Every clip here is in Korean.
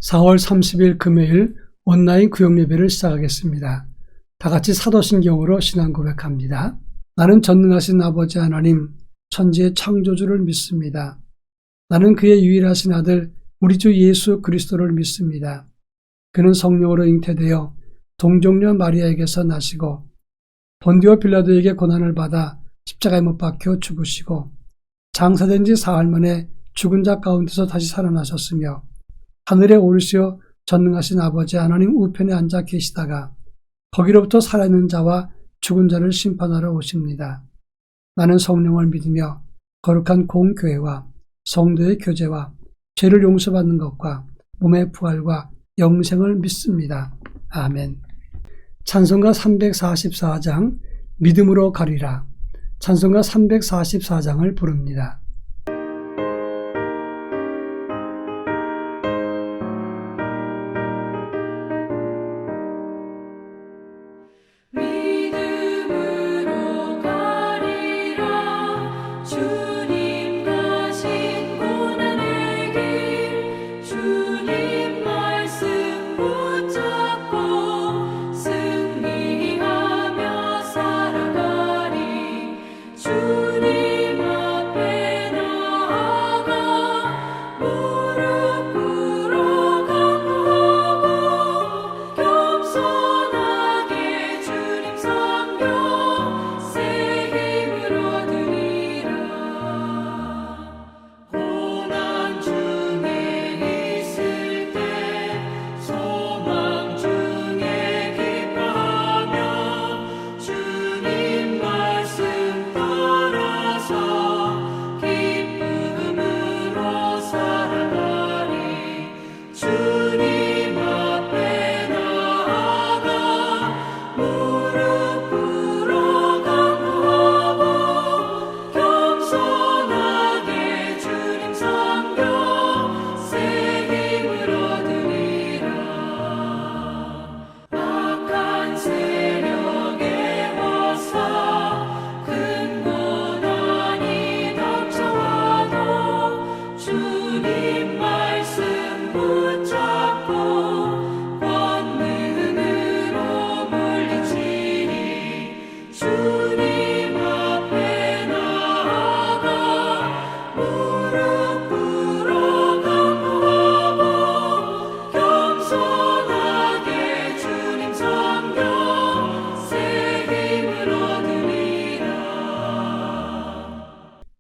4월 30일 금요일 온라인 구역예배를 시작하겠습니다. 다같이 사도신경으로 신앙 고백합니다. 나는 전능하신 아버지 하나님, 천지의 창조주를 믿습니다. 나는 그의 유일하신 아들 우리 주 예수 그리스도를 믿습니다. 그는 성령으로 잉태되어 동정녀 마리아에게서 나시고 본디오 빌라도에게 고난을 받아 십자가에 못 박혀 죽으시고 장사된 지 사흘 만에 죽은 자 가운데서 다시 살아나셨으며 하늘에 오르시어 전능하신 아버지 하나님 우편에 앉아 계시다가 거기로부터 살아있는 자와 죽은 자를 심판하러 오십니다. 나는 성령을 믿으며 거룩한 공교회와 성도의 교제와 죄를 용서받는 것과 몸의 부활과 영생을 믿습니다. 아멘. 찬송가 344장 믿음으로 가리라. 찬송가 344장을 부릅니다.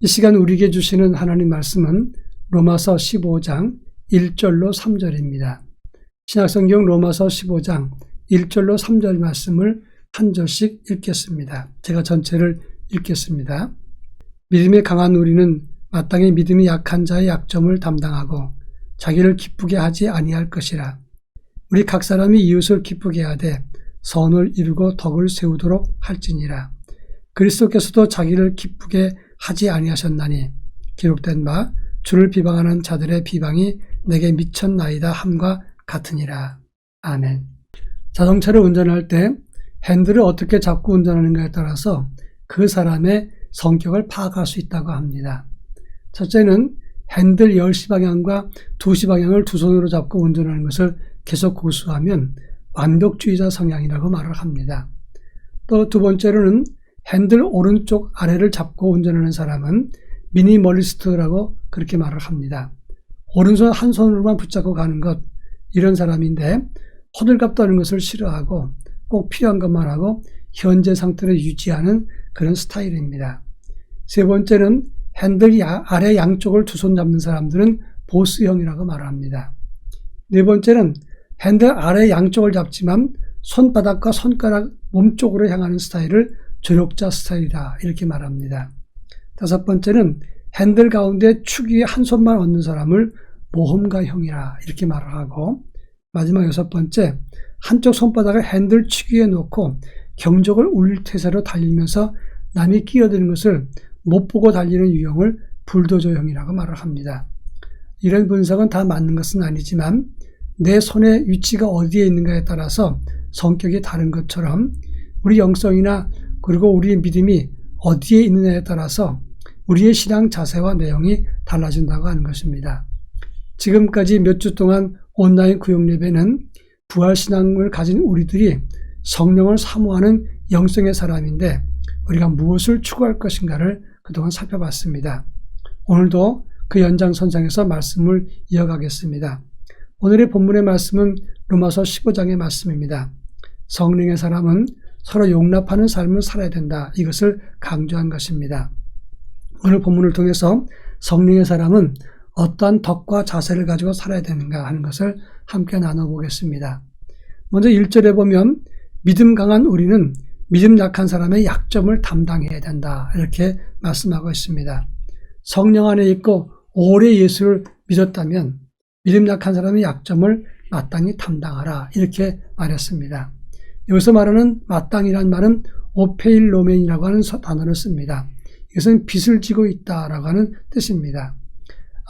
이 시간 우리에게 주시는 하나님 말씀은 로마서 15장 1절로 3절입니다. 신약성경 로마서 15장 1절로 3절 말씀을 한 절씩 읽겠습니다. 제가 전체를 읽겠습니다. 믿음이 강한 우리는 마땅히 믿음이 약한 자의 약점을 담당하고 자기를 기쁘게 하지 아니할 것이라. 우리 각 사람이 이웃을 기쁘게 하되 선을 이루고 덕을 세우도록 할지니라. 그리스도께서도 자기를 기쁘게 하지 아니하셨나니 기록된 바 주를 비방하는 자들의 비방이 내게 미쳤나이다 함과 같으니라. 아멘. 자동차를 운전할 때 핸들을 어떻게 잡고 운전하는가에 따라서 그 사람의 성격을 파악할 수 있다고 합니다. 첫째는 핸들 10시 방향과 2시 방향을 두 손으로 잡고 운전하는 것을 계속 고수하면 완벽주의자 성향이라고 말을 합니다. 또 두 번째로는 핸들 오른쪽 아래를 잡고 운전하는 사람은 미니멀리스트라고 그렇게 말을 합니다. 오른손 한 손으로만 붙잡고 가는 것, 이런 사람인데 호들갑 떠는 것을 싫어하고 꼭 필요한 것만 하고 현재 상태를 유지하는 그런 스타일입니다. 세 번째는 핸들 아래 양쪽을 두 손 잡는 사람들은 보스형이라고 말을 합니다. 네 번째는 핸들 아래 양쪽을 잡지만 손바닥과 손가락 몸쪽으로 향하는 스타일을 조력자 스타일이다 이렇게 말합니다. 다섯 번째는 핸들 가운데 축 위에 한 손만 얹는 사람을 모험가형이라 이렇게 말을 하고, 마지막 여섯 번째, 한쪽 손바닥을 핸들 축 위에 놓고 경적을 울릴 태세로 달리면서 남이 끼어드는 것을 못 보고 달리는 유형을 불도저형이라고 말을 합니다. 이런 분석은 다 맞는 것은 아니지만 내 손의 위치가 어디에 있는가에 따라서 성격이 다른 것처럼 우리 영성이나 그리고 우리의 믿음이 어디에 있느냐에 따라서 우리의 신앙 자세와 내용이 달라진다고 하는 것입니다. 지금까지 몇 주 동안 온라인 구역 예배는 부활신앙을 가진 우리들이 성령을 사모하는 영성의 사람인데 우리가 무엇을 추구할 것인가를 그동안 살펴봤습니다. 오늘도 그 연장선상에서 말씀을 이어가겠습니다. 오늘의 본문의 말씀은 로마서 15장의 말씀입니다. 성령의 사람은 서로 용납하는 삶을 살아야 된다. 이것을 강조한 것입니다. 오늘 본문을 통해서 성령의 사람은 어떠한 덕과 자세를 가지고 살아야 되는가 하는 것을 함께 나눠보겠습니다. 먼저 1절에 보면 믿음 강한 우리는 믿음 약한 사람의 약점을 담당해야 된다. 이렇게 말씀하고 있습니다. 성령 안에 있고 오래 예수를 믿었다면 믿음 약한 사람의 약점을 마땅히 담당하라. 이렇게 말했습니다. 여기서 말하는 마땅이란 말은 오페일로멘이라고 하는 단어를 씁니다. 이것은 빚을 지고 있다라고 하는 뜻입니다.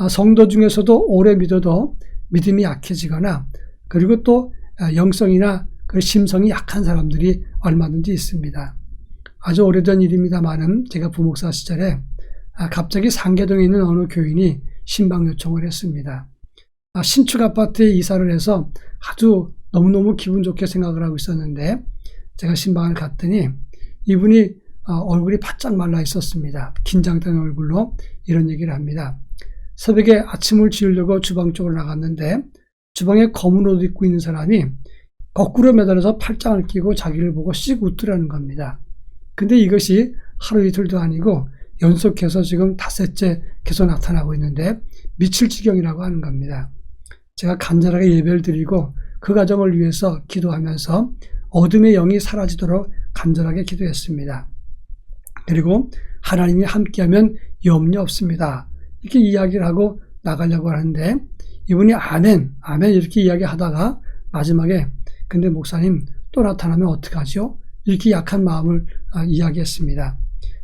성도 중에서도 오래 믿어도 믿음이 약해지거나 그리고 또 영성이나 그 심성이 약한 사람들이 얼마든지 있습니다. 아주 오래전 일입니다만은 제가 부목사 시절에 갑자기 상계동에 있는 어느 교인이 신방 요청을 했습니다. 신축 아파트에 이사를 해서 아주 너무너무 기분 좋게 생각을 하고 있었는데 제가 신방을 갔더니 이분이 얼굴이 바짝 말라 있었습니다. 긴장된 얼굴로 이런 얘기를 합니다. 새벽에 아침을 지으려고 주방 쪽으로 나갔는데 주방에 검은 옷 입고 있는 사람이 거꾸로 매달려서 팔짱을 끼고 자기를 보고 씩 웃더라는 겁니다. 근데 이것이 하루 이틀도 아니고 연속해서 지금 닷새째 계속 나타나고 있는데 미칠 지경이라고 하는 겁니다. 제가 간절하게 예배를 드리고 그 가정을 위해서 기도하면서 어둠의 영이 사라지도록 간절하게 기도했습니다. 그리고 하나님이 함께하면 염려 없습니다. 이렇게 이야기를 하고 나가려고 하는데 이분이 아멘 이렇게 이야기하다가 마지막에 근데 목사님 또 나타나면 어떡하죠? 이렇게 약한 마음을 이야기했습니다.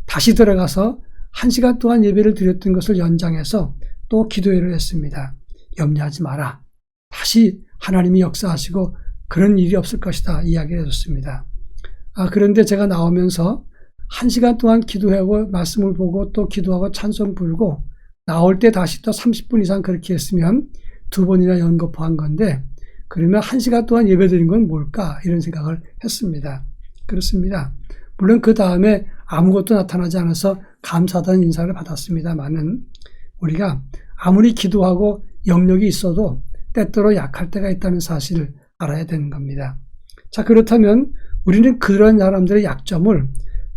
다시 들어가서 1시간 동안 예배를 드렸던 것을 연장해서 또 기도회를 했습니다. 염려하지 마라. 다시 하나님이 역사하시고 그런 일이 없을 것이다 이야기를 해줬습니다. 그런데 제가 나오면서 1시간 동안 기도하고 말씀을 보고 또 기도하고 찬송 부르고 나올 때 다시 또 30분 이상 그렇게 했으면 2번이나 연거푸한 건데 그러면 1시간 동안 예배드린 건 뭘까 이런 생각을 했습니다. 그렇습니다. 물론 그 다음에 아무것도 나타나지 않아서 감사하다는 인사를 받았습니다만은 우리가 아무리 기도하고 영역이 있어도 때때로 약할 때가 있다는 사실을 알아야 되는 겁니다. 자, 그렇다면 우리는 그런 사람들의 약점을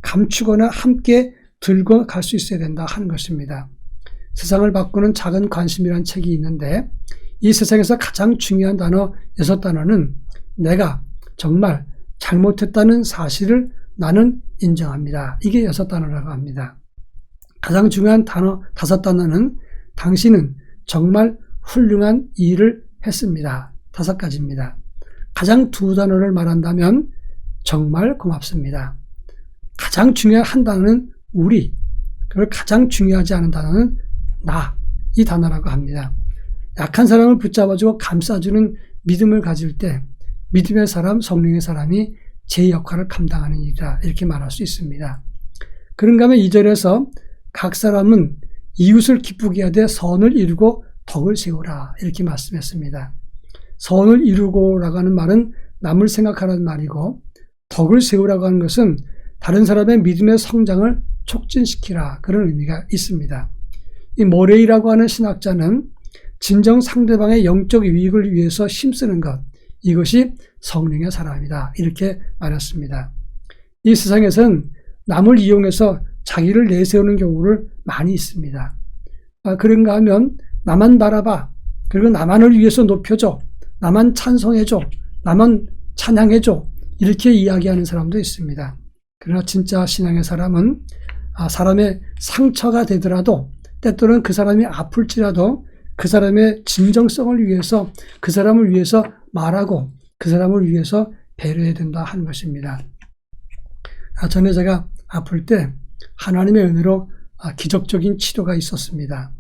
감추거나 함께 들고 갈 수 있어야 된다 하는 것입니다. 세상을 바꾸는 작은 관심이라는 책이 있는데 이 세상에서 가장 중요한 단어 6단어는 내가 정말 잘못했다는 사실을 나는 인정합니다. 이게 6단어라고 합니다. 가장 중요한 단어 5단어는 당신은 정말 훌륭한 일을 했습니다. 5가지입니다. 가장 2단어를 말한다면 정말 고맙습니다. 가장 중요한 한 단어는 우리, 그리고 가장 중요하지 않은 단어는 나, 이 단어라고 합니다. 약한 사람을 붙잡아주고 감싸주는 믿음을 가질 때 믿음의 사람, 성령의 사람이 제 역할을 감당하는 일이다 이렇게 말할 수 있습니다. 그런가 하면 2절에서 각 사람은 이웃을 기쁘게 하되 선을 이루고 덕을 세우라 이렇게 말씀했습니다. 선을 이루고라고 하는 말은 남을 생각하라는 말이고 덕을 세우라고 하는 것은 다른 사람의 믿음의 성장을 촉진시키라 그런 의미가 있습니다. 이 모레이라고 하는 신학자는 진정 상대방의 영적 유익을 위해서 힘쓰는 것 이것이 성령의 사람이다 이렇게 말했습니다. 이 세상에서는 남을 이용해서 자기를 내세우는 경우를 많이 있습니다. 그런가 하면 나만 바라봐 그리고 나만을 위해서 높여줘 나만 찬송해줘 나만 찬양해줘 이렇게 이야기하는 사람도 있습니다. 그러나 진짜 신앙의 사람은 사람의 상처가 되더라도 때때로는 그 사람이 아플지라도 그 사람의 진정성을 위해서 그 사람을 위해서 말하고 그 사람을 위해서 배려해야 된다 하는 것입니다. 전에 제가 아플 때 하나님의 은혜로 기적적인 치료가 있었습니다.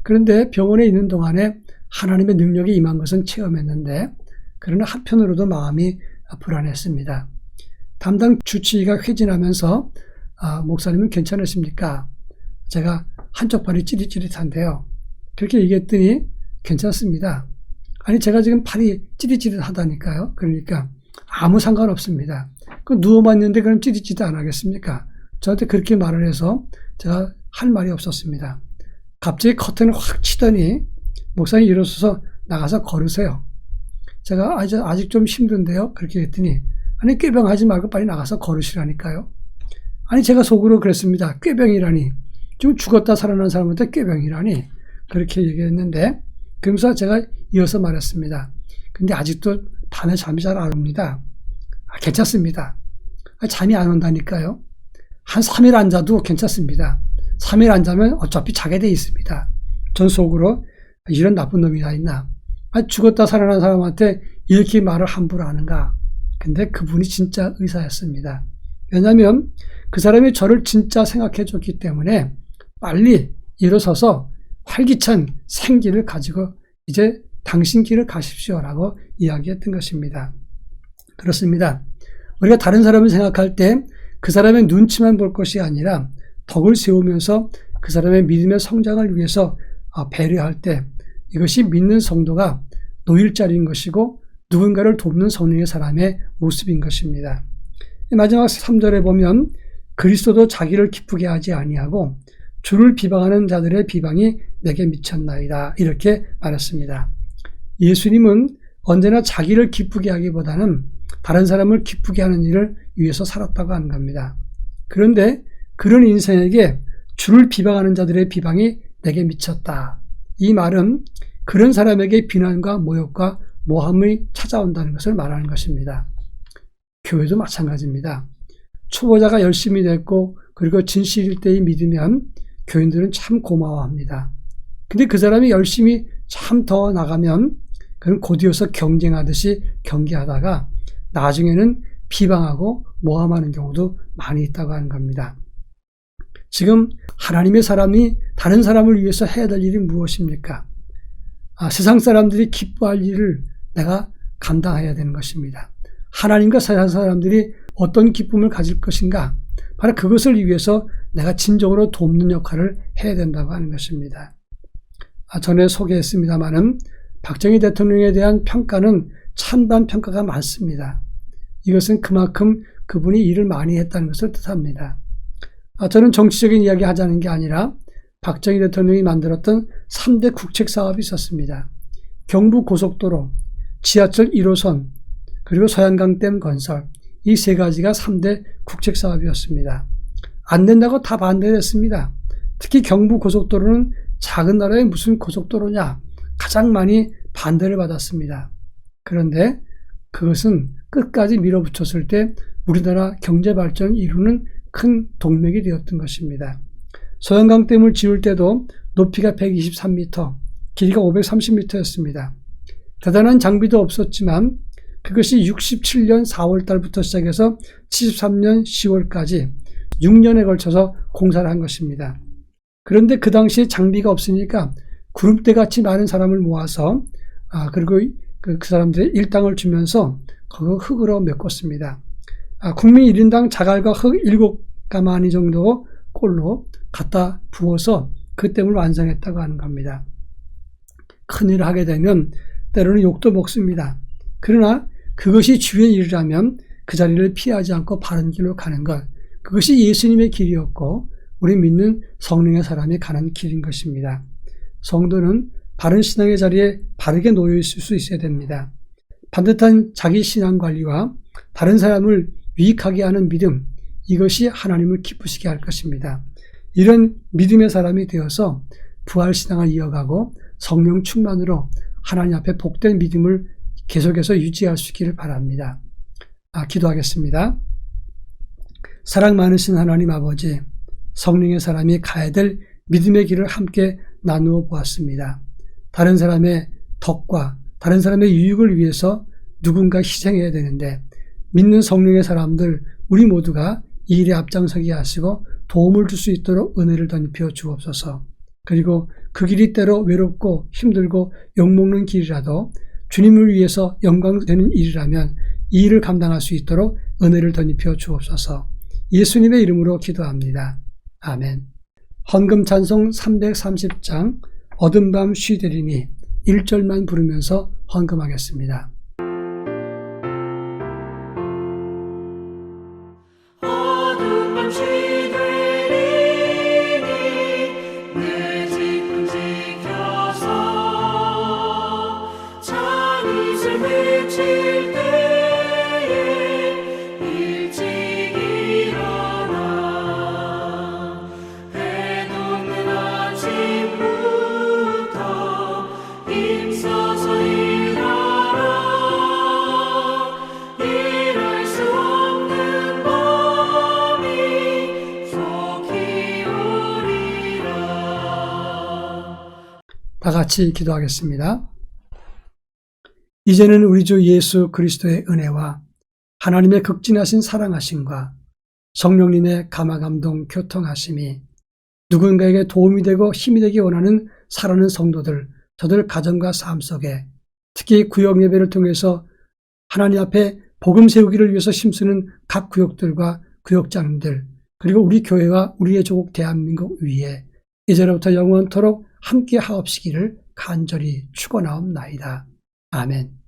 그런데 병원에 있는 동안에 하나님의 능력이 임한 것은 체험했는데 그러나 한편으로도 마음이 불안했습니다. 담당 주치의가 회진하면서 목사님은 괜찮으십니까? 제가 한쪽 발이 찌릿찌릿한데요. 그렇게 얘기했더니 괜찮습니다. 아니 제가 지금 팔이 찌릿찌릿하다니까요. 그러니까 아무 상관없습니다. 누워만 있는데 그럼 찌릿찌릿 안 하겠습니까? 저한테 그렇게 말을 해서 제가 할 말이 없었습니다. 갑자기 커튼을 확 치더니 목사님 일어서서 나가서 걸으세요. 제가 아직 좀 힘든데요. 그렇게 했더니 아니 꾀병하지 말고 빨리 나가서 걸으시라니까요. 아니 제가 속으로 그랬습니다. 꾀병이라니. 좀 죽었다 살아난 사람한테 꾀병이라니. 그렇게 얘기했는데 그러면서 제가 이어서 말했습니다. 근데 아직도 밤에 잠이 잘 안 옵니다. 괜찮습니다. 잠이 안 온다니까요. 한 3일 안 자도 괜찮습니다. 3일 안 자면 어차피 자게 돼 있습니다. 전 속으로 이런 나쁜 놈이 다 있나. 죽었다 살아난 사람한테 이렇게 말을 함부로 하는가. 근데 그분이 진짜 의사였습니다. 왜냐하면 그 사람이 저를 진짜 생각해 줬기 때문에 빨리 일어서서 활기찬 생기를 가지고 이제 당신 길을 가십시오라고 이야기했던 것입니다. 그렇습니다. 우리가 다른 사람을 생각할 때 그 사람의 눈치만 볼 것이 아니라 덕을 세우면서 그 사람의 믿음의 성장을 위해서 배려할 때 이것이 믿는 성도가 노일자리인 것이고 누군가를 돕는 성령의 사람의 모습인 것입니다. 마지막 3절에 보면 그리스도도 자기를 기쁘게 하지 아니하고 주를 비방하는 자들의 비방이 내게 미쳤나이다. 이렇게 말했습니다. 예수님은 언제나 자기를 기쁘게 하기보다는 다른 사람을 기쁘게 하는 일을 위해서 살았다고 하는 겁니다. 그런데 그런 인생에게 주를 비방하는 자들의 비방이 내게 미쳤다. 이 말은 그런 사람에게 비난과 모욕과 모함이 찾아온다는 것을 말하는 것입니다. 교회도 마찬가지입니다. 초보자가 열심히 됐고 그리고 진실일 때의 믿으면 교인들은 참 고마워합니다. 근데 그 사람이 열심히 참 더 나가면 그는 곧이어서 경쟁하듯이 경계하다가 나중에는 비방하고 모함하는 경우도 많이 있다고 하는 겁니다. 지금 하나님의 사람이 다른 사람을 위해서 해야 될 일이 무엇입니까? 세상 사람들이 기뻐할 일을 내가 감당해야 되는 것입니다. 하나님과 세상 사람들이 어떤 기쁨을 가질 것인가? 바로 그것을 위해서 내가 진정으로 돕는 역할을 해야 된다고 하는 것입니다. 전에 소개했습니다마는 박정희 대통령에 대한 평가는 찬반 평가가 많습니다. 이것은 그만큼 그분이 일을 많이 했다는 것을 뜻합니다. 저는 정치적인 이야기 하자는 게 아니라 박정희 대통령이 만들었던 3대 국책 사업이 있었습니다. 경부고속도로, 지하철 1호선, 그리고 소양강댐 건설, 이 세 가지가 3대 국책 사업이었습니다. 안 된다고 다 반대를 했습니다. 특히 경부고속도로는 작은 나라의 무슨 고속도로냐, 가장 많이 반대를 받았습니다. 그런데 그것은 끝까지 밀어붙였을 때 우리나라 경제발전을 이루는 큰 동력이 되었던 것입니다. 소양강댐을 지을 때도 높이가 123m, 길이가 530m였습니다. 대단한 장비도 없었지만 그것이 67년 4월 달부터 시작해서 73년 10월까지 6년에 걸쳐서 공사를 한 것입니다. 그런데 그 당시에 장비가 없으니까 구름대같이 많은 사람을 모아서 그리고 그 사람들의 일당을 주면서 그 흙으로 메꿨습니다. 국민 1인당 자갈과 흙 7가마니 정도 꼴로 갖다 부어서 그 댐을 완성했다고 하는 겁니다. 큰일을 하게 되면 때로는 욕도 먹습니다. 그러나 그것이 주의 일이라면 그 자리를 피하지 않고 바른 길로 가는 것, 그것이 예수님의 길이었고 우리 믿는 성령의 사람이 가는 길인 것입니다. 성도는 바른 신앙의 자리에 바르게 놓여 있을 수 있어야 됩니다. 반듯한 자기 신앙 관리와 다른 사람을 유익하게 하는 믿음, 이것이 하나님을 기쁘시게 할 것입니다. 이런 믿음의 사람이 되어서 부활신앙을 이어가고 성령 충만으로 하나님 앞에 복된 믿음을 계속해서 유지할 수 있기를 바랍니다. 기도하겠습니다. 사랑 많으신 하나님 아버지, 성령의 사람이 가야 될 믿음의 길을 함께 나누어 보았습니다. 다른 사람의 덕과 다른 사람의 유익을 위해서 누군가 희생해야 되는데 믿는 성령의 사람들 우리 모두가 이 일에 앞장서게 하시고 도움을 줄 수 있도록 은혜를 덧입혀 주옵소서. 그리고 그 길이 때로 외롭고 힘들고 욕먹는 길이라도 주님을 위해서 영광되는 일이라면 이 일을 감당할 수 있도록 은혜를 덧입혀 주옵소서. 예수님의 이름으로 기도합니다. 아멘. 헌금 찬송 330장 어둠밤 쉬되리니 1절만 부르면서 헌금하겠습니다. 다 같이 기도하겠습니다. 이제는 우리 주 예수 그리스도의 은혜와 하나님의 극진하신 사랑하심과 성령님의 감화감동 교통하심이 누군가에게 도움이 되고 힘이 되기 원하는 사랑하는 성도들, 저들 가정과 삶 속에 특히 구역 예배를 통해서 하나님 앞에 복음 세우기를 위해서 힘쓰는 각 구역들과 구역장님들, 그리고 우리 교회와 우리의 조국 대한민국 위에 이제로부터 영원토록 함께 하옵시기를 간절히 축원하옵나이다. 아멘.